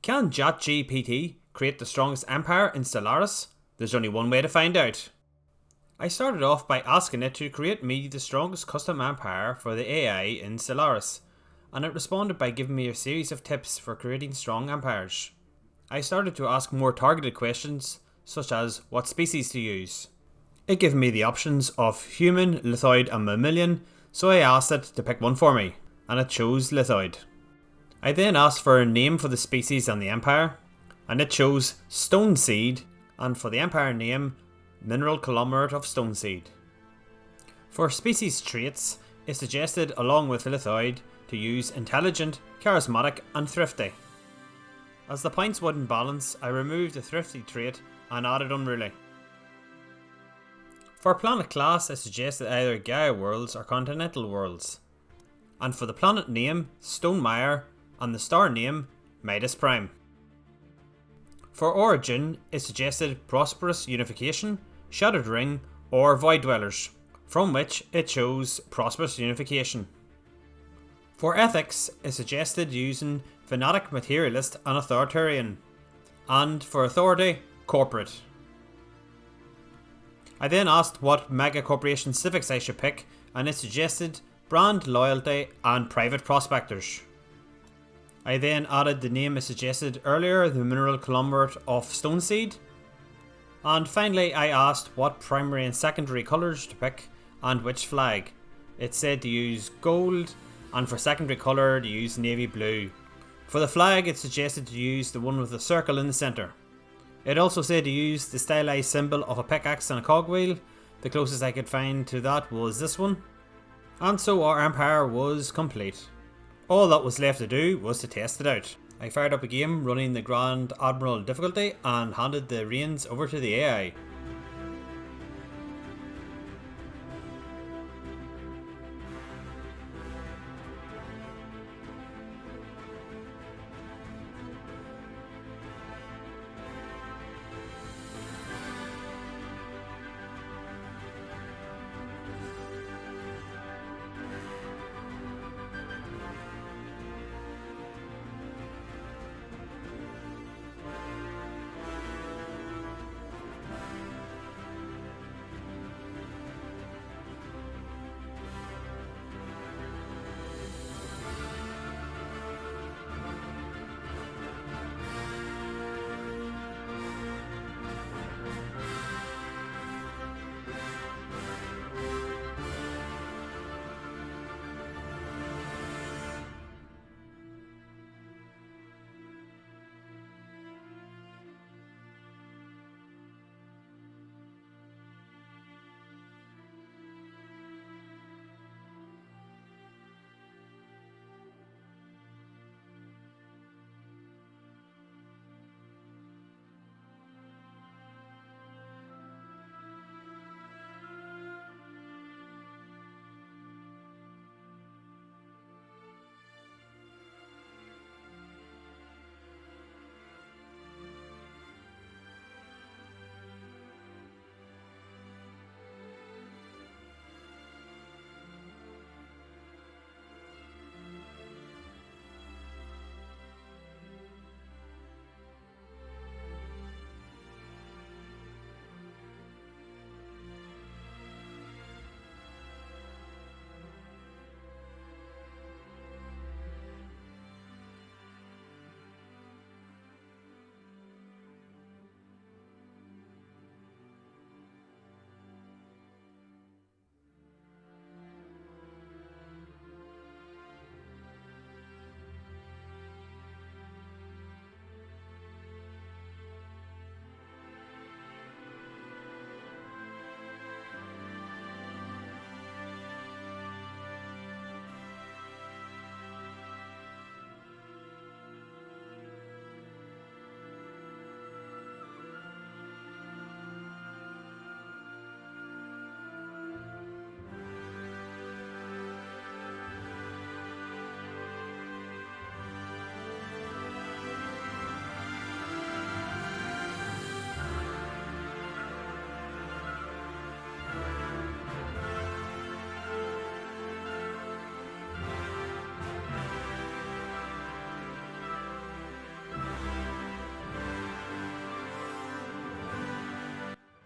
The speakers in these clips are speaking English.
Can ChatGPT create the strongest empire in Stellaris? There's only one way to find out. I started off by asking it to create me the strongest custom empire for the AI in Stellaris, and it responded by giving me a series of tips for creating strong empires. I started to ask more targeted questions, such as what species to use. It gave me the options of human, lithoid and mammalian, so I asked it to pick one for me, and it chose lithoid. I then asked for a name for the species and the empire, and it chose Stone Seed, and for the empire name, Mineral Conglomerate of Stone Seed. For species traits, it suggested, along with lithoid, to use intelligent, charismatic and thrifty. As the points wouldn't balance, I removed the thrifty trait and added unruly. For planet class, I suggested either Gaia worlds or continental worlds. And for the planet name, Stonemaier, and the star name, Midas Prime. For origin, it suggested Prosperous Unification, Shattered Ring, or Void Dwellers, from which it chose Prosperous Unification. For ethics, it suggested using Fanatic, Materialist and Authoritarian, and for authority, Corporate. I then asked what mega corporation civics I should pick, and it suggested Brand Loyalty and Private Prospectors. I then added the name it suggested earlier, the Mineral Conglomerate of Stone Seed. And finally I asked what primary and secondary colours to pick and which flag. It said to use gold, and for secondary colour to use navy blue. For the flag it suggested to use the one with the circle in the centre. It also said to use the stylized symbol of a pickaxe and a cogwheel. The closest I could find to that was this one. And so our empire was complete. All that was left to do was to test it out. I fired up a game running the Grand Admiral difficulty and handed the reins over to the AI.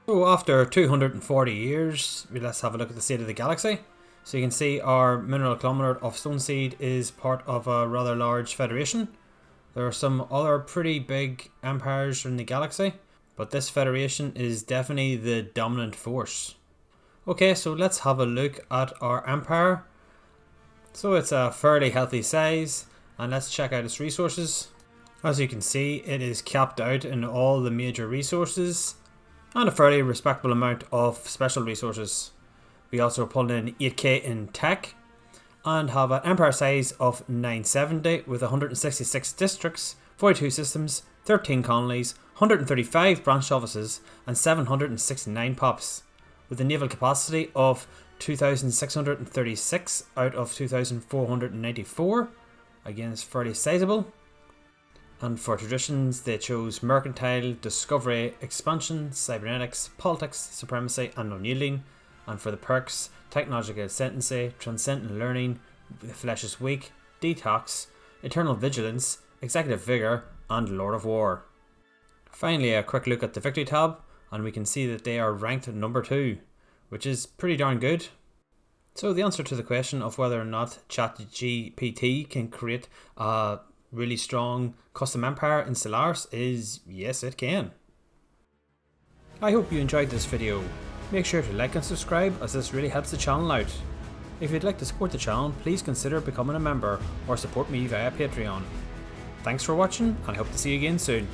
So after 240 years, let's have a look at the state of the galaxy. So you can see our mineral kilometre of Stoneseed is part of a rather large federation. There are some other pretty big empires in the galaxy, but this federation is definitely the dominant force. Okay, so let's have a look at our empire. So it's a fairly healthy size, and let's check out its resources. As you can see, it is capped out in all the major resources and a fairly respectable amount of special resources. We also pulled in 8k in tech and have an empire size of 970 with 166 districts, 42 systems, 13 colonies, 135 branch offices and 769 pops, with a naval capacity of 2,636 out of 2,494. Again, it's fairly sizable. And for traditions, they chose mercantile, discovery, expansion, cybernetics, politics, supremacy, and non-yielding. And for the perks, technological ascendancy, transcendent learning, the flesh is weak, detox, eternal vigilance, executive vigour, and Lord of War. Finally, a quick look at the victory tab, and we can see that they are ranked number 2, which is pretty darn good. So the answer to the question of whether or not ChatGPT can create a really strong custom empire in Stellaris is yes, it can. I hope you enjoyed this video. Make sure to like and subscribe, as this really helps the channel out. If you'd like to support the channel, please consider becoming a member or support me via Patreon. Thanks for watching, and I hope to see you again soon.